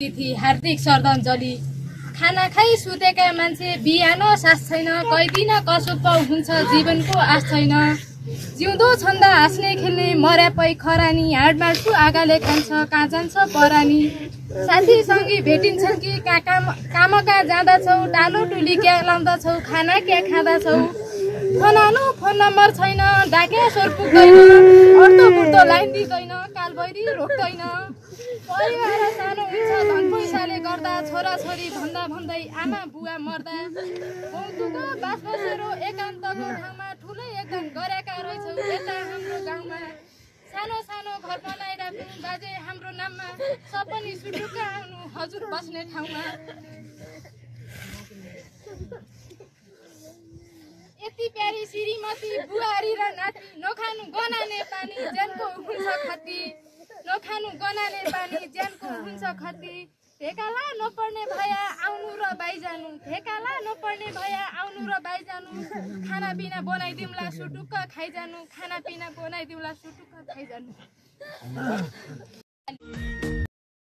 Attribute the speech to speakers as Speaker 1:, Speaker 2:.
Speaker 1: तिथि हार्दिक श्रद्धाञ्जली। खाना खाई सुतेका मान्छे बिहान सास छैन, कैदिन कसो पाउ हुन्छ जीवनको आश छैन। जिउँदो छन्दा हाँस्ने खेल्ने मर्यापै खरानी, हाडमाडको आगाले खान्छ कहाँ जान्छ परानी। साथी सङ्गी भेटिन्छन् कि काम कहाँ जाँदछौ, डालो टुली क्या लाउँदछौ, खाना क्या खाँदछौ। फोन नम्बर छैन, डाके स्वर पुग्दैन, अर्तो बुर्तो लाइन दिँदैन, कालबैरी रोक्दैन। परिवार सानो हुन्छ धन पैसाले गर्दा, छोराछोरी भन्दै आमा बुवा मर्दा। बौतुको बास बसेर एकान्तको ठाउँमा ठुलै यज्ञ गरेका रहेछौ यता हाम्रो गाउँमा। सानो सानो घर बनाइराख्नु बाजे हाम्रो नाममा, सपनी सुटुक्क आउनु हजुर बस्ने ठाउँमा। यति प्यारी श्रीमती बुहारी र नाति, नखानु गनाने पानी ज्यानको हुन्छ खती। नखानु गनाने पानी ज्यानको हुन्छ खती। ठेकाला नपर्ने भया आउनु र बाइजानु, ठेकाला नपर्ने भया आउनु र बाइजानु। खानापिना बनाइदिउँला सुटुक्क खाइजानु, खानापिना बनाइदिउँला सुटुक्क खाइजानु।